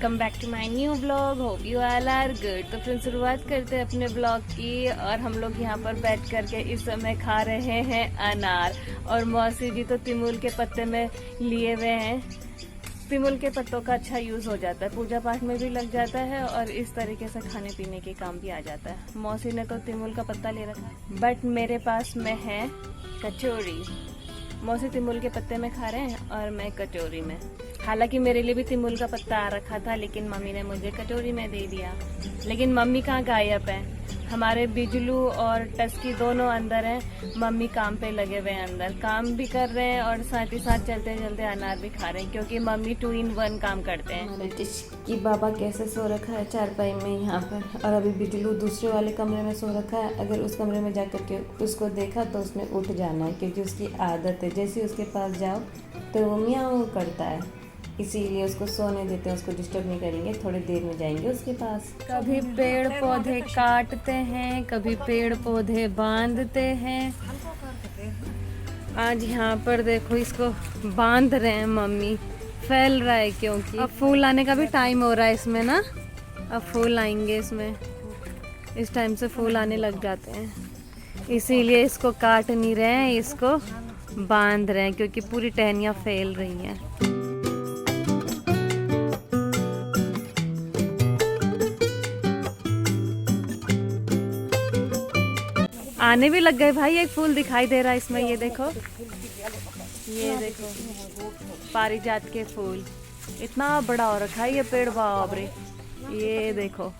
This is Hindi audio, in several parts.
Welcome back to my new blog. Hope you all are good. तो फिर शुरुआत करते हैं अपने ब्लॉग की। और हम लोग यहाँ पर बैठ करके इस समय खा रहे हैं अनार। और मौसी जी तो तिमुल के पत्ते में लिए हुए हैं। तिमुल के पत्तों का अच्छा यूज़ हो जाता है, पूजा पाठ में भी लग जाता है और इस तरीके से खाने पीने के काम भी आ जाता है। मौसी ने तो तिमुल का पत्ता ले रखा है, बट मेरे पास में है कचौरी। मौसी तिमुल के पत्ते में खा रहे हैं और मैं कटोरी में। हालांकि मेरे लिए भी तिमुल का पत्ता आ रखा था, लेकिन मम्मी ने मुझे कटोरी में दे दिया। लेकिन मम्मी कहाँ गायब है। हमारे बिजलू और टस्की दोनों अंदर हैं। मम्मी काम पे लगे हुए हैं, अंदर काम भी कर रहे हैं और साथ ही साथ चलते चलते अनार भी खा रहे हैं, क्योंकि मम्मी 2 in 1 काम करते हैं। हमारे टस्की बाबा कैसे सो रखा है चारपाई में यहाँ पर, और अभी बिजलू दूसरे वाले कमरे में सो रखा है। अगर उस कमरे में जाकर के उसको देखा तो उसने उठ जाना है, क्योंकि उसकी आदत है जैसे उसके पास जाओ तो वो म्याऊं करता है। इसीलिए उसको सोने देते हैं, उसको डिस्टर्ब नहीं करेंगे। थोड़ी देर में जाएंगे उसके पास। कभी पेड़ पौधे काटते हैं, कभी पेड़ पौधे बांधते हैं। आज यहाँ पर देखो इसको बांध रहे हैं मम्मी। फैल रहा है क्योंकि अब फूल आने का भी टाइम हो रहा है इसमें ना। अब फूल आएंगे इसमें, इस टाइम से फूल आने लग जाते हैं। इसीलिए इसको काट नहीं रहे हैं, इसको बांध रहे हैं, क्योंकि पूरी टहनियाँ फैल रही हैं। आने भी लग गए भाई। एक फूल दिखाई दे रहा है इसमें, ये देखो, ये देखो पारिजात के फूल। इतना बड़ा हो रखा है ये पेड़, बाप रे। ये देखो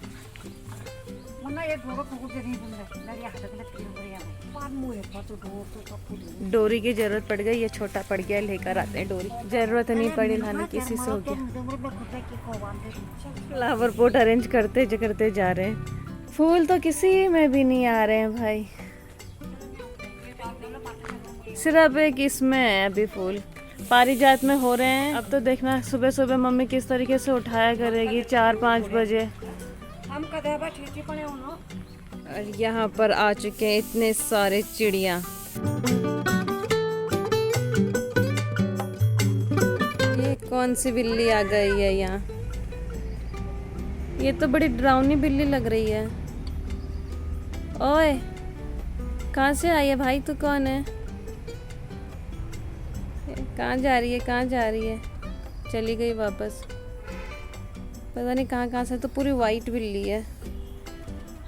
डोरी की जरूरत पड़ गई, ये छोटा पड़ गया, लेकर आते हैं डोरी। जरूरत नहीं पड़ी लाने, किसी से हो गया। फ्लावर पोट अरेंज करते जा रहे हैं। फूल तो किसी में भी नहीं आ रहे हैं भाई, सिर्फ एक इसमें है अभी फूल। पारिजात में हो रहे हैं। अब तो देखना सुबह सुबह मम्मी किस तरीके से उठाया करेगी 4-5 बजे। और यहाँ पर आ चुके हैं इतने सारे चिड़िया। ये कौन सी बिल्ली आ गई है यहाँ? ये तो बड़ी डरावनी बिल्ली लग रही है। ओए कहाँ से आई है भाई? तू कौन है? कहाँ जा रही है, कहाँ जा रही है? चली गई वापस, पता नहीं कहाँ से। तो पूरी वाइट बिल्ली है,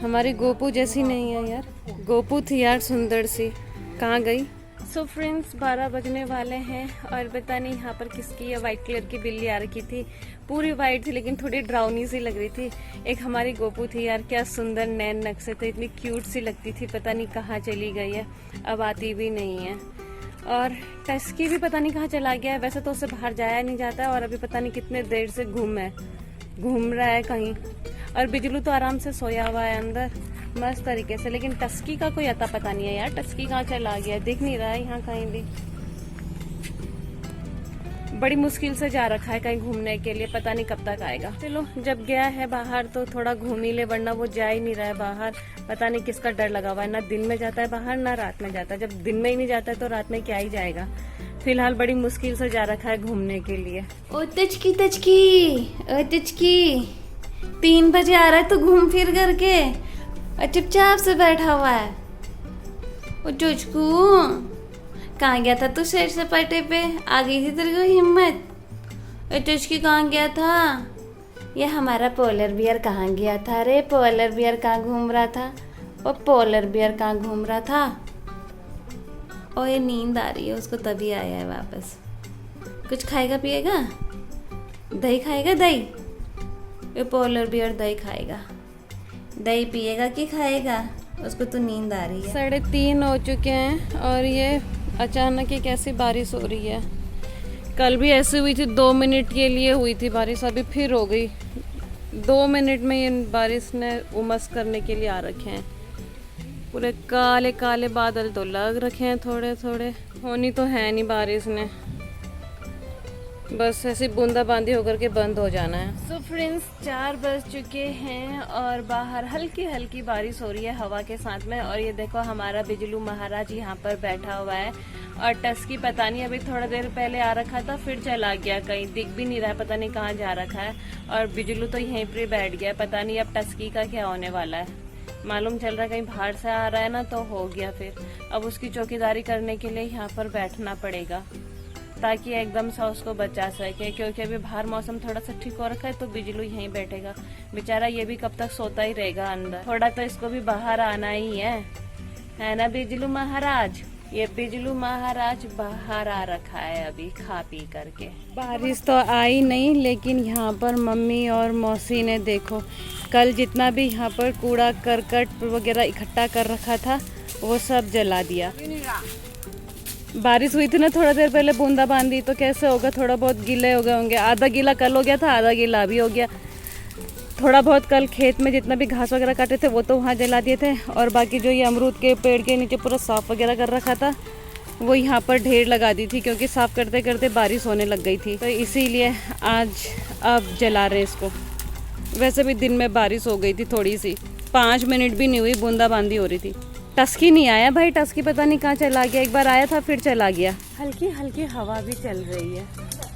हमारी गोपू जैसी नहीं है यार। गोपू थी यार सुंदर सी, कहाँ गई? सो फ्रेंड्स 12 बजने वाले हैं और पता नहीं यहाँ पर किसकी वाइट कलर की बिल्ली आ रखी थी। पूरी वाइट थी लेकिन थोड़ी ड्राउनी सी लग रही थी। एक हमारी गोपू थी यार, क्या सुंदर नैन नक्शे थे, इतनी क्यूट सी लगती थी। पता नहीं कहाँ चली गई है, अब आती भी नहीं है। और टस्की भी पता नहीं कहाँ चला गया है। वैसे तो उससे बाहर जाया नहीं जाता है और अभी पता नहीं कितने देर से घूम रहा है कहीं। और बिजलू तो आराम से सोया हुआ है अंदर मस्त तरीके से। लेकिन टस्की का कोई अता पता नहीं है यार, टस्की कहाँ चला गया, दिख नहीं रहा है यहाँ कहीं भी। बड़ी मुश्किल से जा रखा है कहीं घूमने के लिए, पता नहीं कब तक आएगा। चलो जब गया है बाहर तो थोड़ा घूम ही ले, वरना वो जा ही नहीं रहा है बाहर। पता नहीं किसका डर लगा हुआ है, ना दिन में जाता है बाहर ना रात में जाता है। जब दिन में ही नहीं जाता है तो रात में क्या ही जाएगा। फिलहाल बड़ी मुश्किल से जा रखा है घूमने के लिए। ओ टचकी ओ टचकी 3 बजे आ रहा है तो घूम फिर करके और चुपचाप से बैठा हुआ है। ओ टचकू कहाँ गया था तू? सैर सपाटे पे आ गई थी तेरे को हिम्मत। ओ टचकी कहाँ गया था? ये हमारा पोलर बियर कहाँ गया था रे? पोलर बियर कहाँ घूम रहा था? और पोलर बियर कहाँ घूम रहा था? और ये नींद आ रही है उसको, तभी आया है वापस। कुछ खाएगा पिएगा? दही खाएगा? दही? ये पोलर बियर दही खाएगा। दही पिएगा कि खाएगा? उसको तो नींद आ रही है। 3:30 हो चुके हैं और ये अचानक एक ऐसी बारिश हो रही है। कल भी ऐसी हुई थी, 2 मिनट के लिए हुई थी बारिश, अभी फिर हो गई। 2 मिनट में ये बारिश ने उमस करने के लिए आ रखे हैं। पूरे काले काले बादल तो लग रखे हैं, थोड़े थोड़े। होनी तो है नहीं बारिश ने, बस ऐसी बूंदाबांदी होकर के बंद हो जाना है। सो फ्रेंड्स 4 बज चुके हैं और बाहर हल्की हल्की बारिश हो रही है हवा के साथ में। और ये देखो हमारा बिजलू महाराज यहाँ पर बैठा हुआ है और टस्की पता नहीं अभी थोड़ा देर पहले आ रखा था, फिर चला गया, कहीं दिख भी नहीं रहा, पता नहीं कहाँ जा रखा है। और बिजलू तो यहीं पर बैठ गया, पता नहीं अब टस्की का क्या होने वाला है। मालूम चल रहा है कहीं बाहर से आ रहा है ना, तो हो गया फिर। अब उसकी चौकीदारी करने के लिए यहाँ पर बैठना पड़ेगा ताकि एकदम सा उसको बचा सके, क्योंकि अभी बाहर मौसम थोड़ा सा ठीक हो रखा है, तो बिजलू यहीं बैठेगा बेचारा। ये भी कब तक सोता ही रहेगा अंदर, थोड़ा तो इसको भी बाहर आना ही है ना बिजलू महाराज। ये बिजलू महाराज बाहर आ रखा है अभी खा पी करके। बारिश तो आई नहीं, लेकिन यहाँ पर मम्मी और मौसी ने देखो कल जितना भी यहाँ पर कूड़ा करकट वगैरह इकट्ठा कर रखा था वो सब जला दिया। बारिश हुई थी ना थोड़ा देर पहले बूंदाबांदी, तो कैसे होगा, थोड़ा बहुत गीले हो गए होंगे। आधा गीला कल हो गया था, आधा गीला अभी हो गया। थोड़ा बहुत कल खेत में जितना भी घास वगैरह काटे थे वो तो वहाँ जला दिए थे, और बाकी जो ये अमरूद के पेड़ के नीचे पूरा साफ वगैरह कर रखा था वो यहाँ पर ढेर लगा दी थी, क्योंकि साफ करते करते बारिश होने लग गई थी, तो इसीलिए आज अब जला रहे इसको। वैसे भी दिन में बारिश हो गई थी थोड़ी सी, 5 मिनट भी नहीं हुई, बूंदाबांदी हो रही थी। टस्की नहीं आया भाई, टस्की पता नहीं कहाँ चला गया, एक बार आया था फिर चला गया। हल्की हल्की हवा भी चल रही है,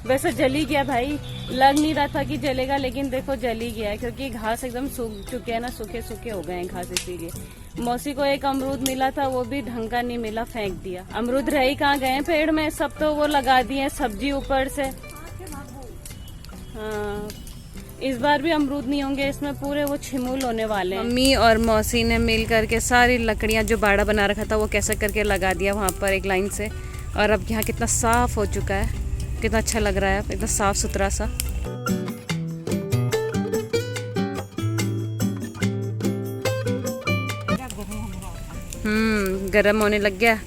वैसे जल ही गया भाई, लग नहीं रहा था कि जलेगा, लेकिन देखो जल ही गया, क्योंकि घास एकदम सूख चुके हैं ना, सूखे सूखे हो गए हैं घास, इसीलिए। मौसी को एक अमरूद मिला था, वो भी ढंग का नहीं मिला, फेंक दिया। अमरूद रह ही कहाँ गए पेड़ में, सब तो वो लगा दिए सब्जी ऊपर से। हाँ, इस बार भी अमरूद नहीं होंगे इसमें, पूरे वो छिमुल होने वाले हैं। मम्मी और मौसी ने मिल करके सारी लकड़ियां जो बाड़ा बना रखा था वो कैसे करके लगा दिया वहाँ पर एक लाइन से, और अब यहाँ कितना साफ हो चुका है, कितना अच्छा लग रहा है अब, एकदम साफ सुथरा सा। गरम होने लग गया।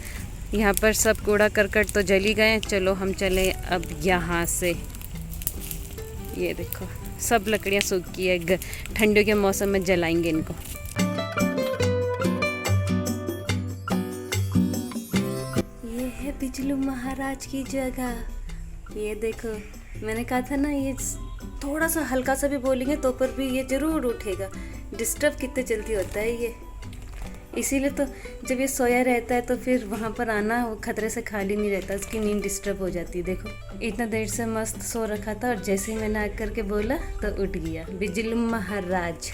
यहाँ पर सब कूड़ा करकट तो जल ही गए। चलो हम चले अब यहाँ से। ये देखो सब लकड़ियाँ सूख गई है, ठंडियों के मौसम में जलाएंगे इनको। ये है बिजलू महाराज की जगह। ये देखो मैंने कहा था ना, ये थोड़ा सा हल्का सा भी बोलेंगे तो पर भी ये जरूर उठेगा। डिस्टर्ब कितने जल्दी होता है ये, इसीलिए तो जब ये सोया रहता है तो फिर वहाँ पर आना वो खतरे से खाली नहीं रहता, उसकी नींद डिस्टर्ब हो जाती है। देखो इतना देर से मस्त सो रखा था, और जैसे ही मैंने आकर के बोला तो उठ गया बिजलू महाराज।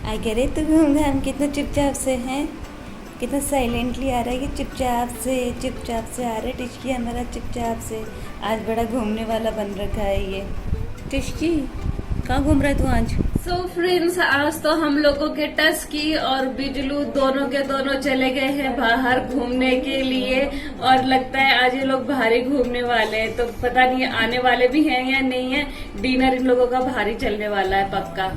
आई कह रहे तो हम कितना चुपचाप से हैं, कितना साइलेंटली आ रहा है कि चुपचाप से आ रहा है टिशकी हमारा, चुपचाप से। आज बड़ा घूमने वाला बन रखा है ये। टिशकी कहाँ घूम रहा है तू आज? सो फ्रेंड्स, आज तो हम लोगों के टस्की और बिजलू दोनों के दोनों चले गए हैं बाहर घूमने के लिए, और लगता है आज ये लोग बाहर ही घूमने वाले हैं, तो पता नहीं आने वाले भी हैं या नहीं है। डिनर इन लोगों का बाहर ही चलने वाला है पक्का।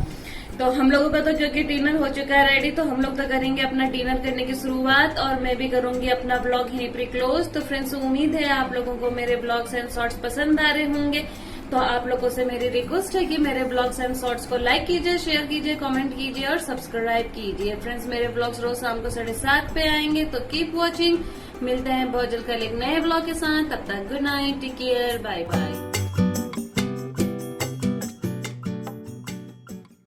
तो हम लोगों का तो जो कि डिनर हो चुका है रेडी, तो हम लोग तो करेंगे अपना डिनर करने की शुरुआत, और मैं भी करूंगी अपना ब्लॉग यहीं पर क्लोज। तो फ्रेंड्स, उम्मीद है आप लोगों को मेरे ब्लॉग्स एंड शॉर्ट्स पसंद आ रहे होंगे। तो आप लोगों से मेरी रिक्वेस्ट है कि मेरे ब्लॉग्स एंड शॉर्ट्स को लाइक कीजिए, शेयर कीजिए, कमेंट कीजिए और सब्सक्राइब कीजिए। फ्रेंड्स, मेरे ब्लॉग्स रोज शाम को 7:30 पे आएंगे, तो कीप वॉचिंग। मिलते हैं बहुत जल्द कल एक नए ब्लॉग के साथ, तब तक good night, take care, bye bye.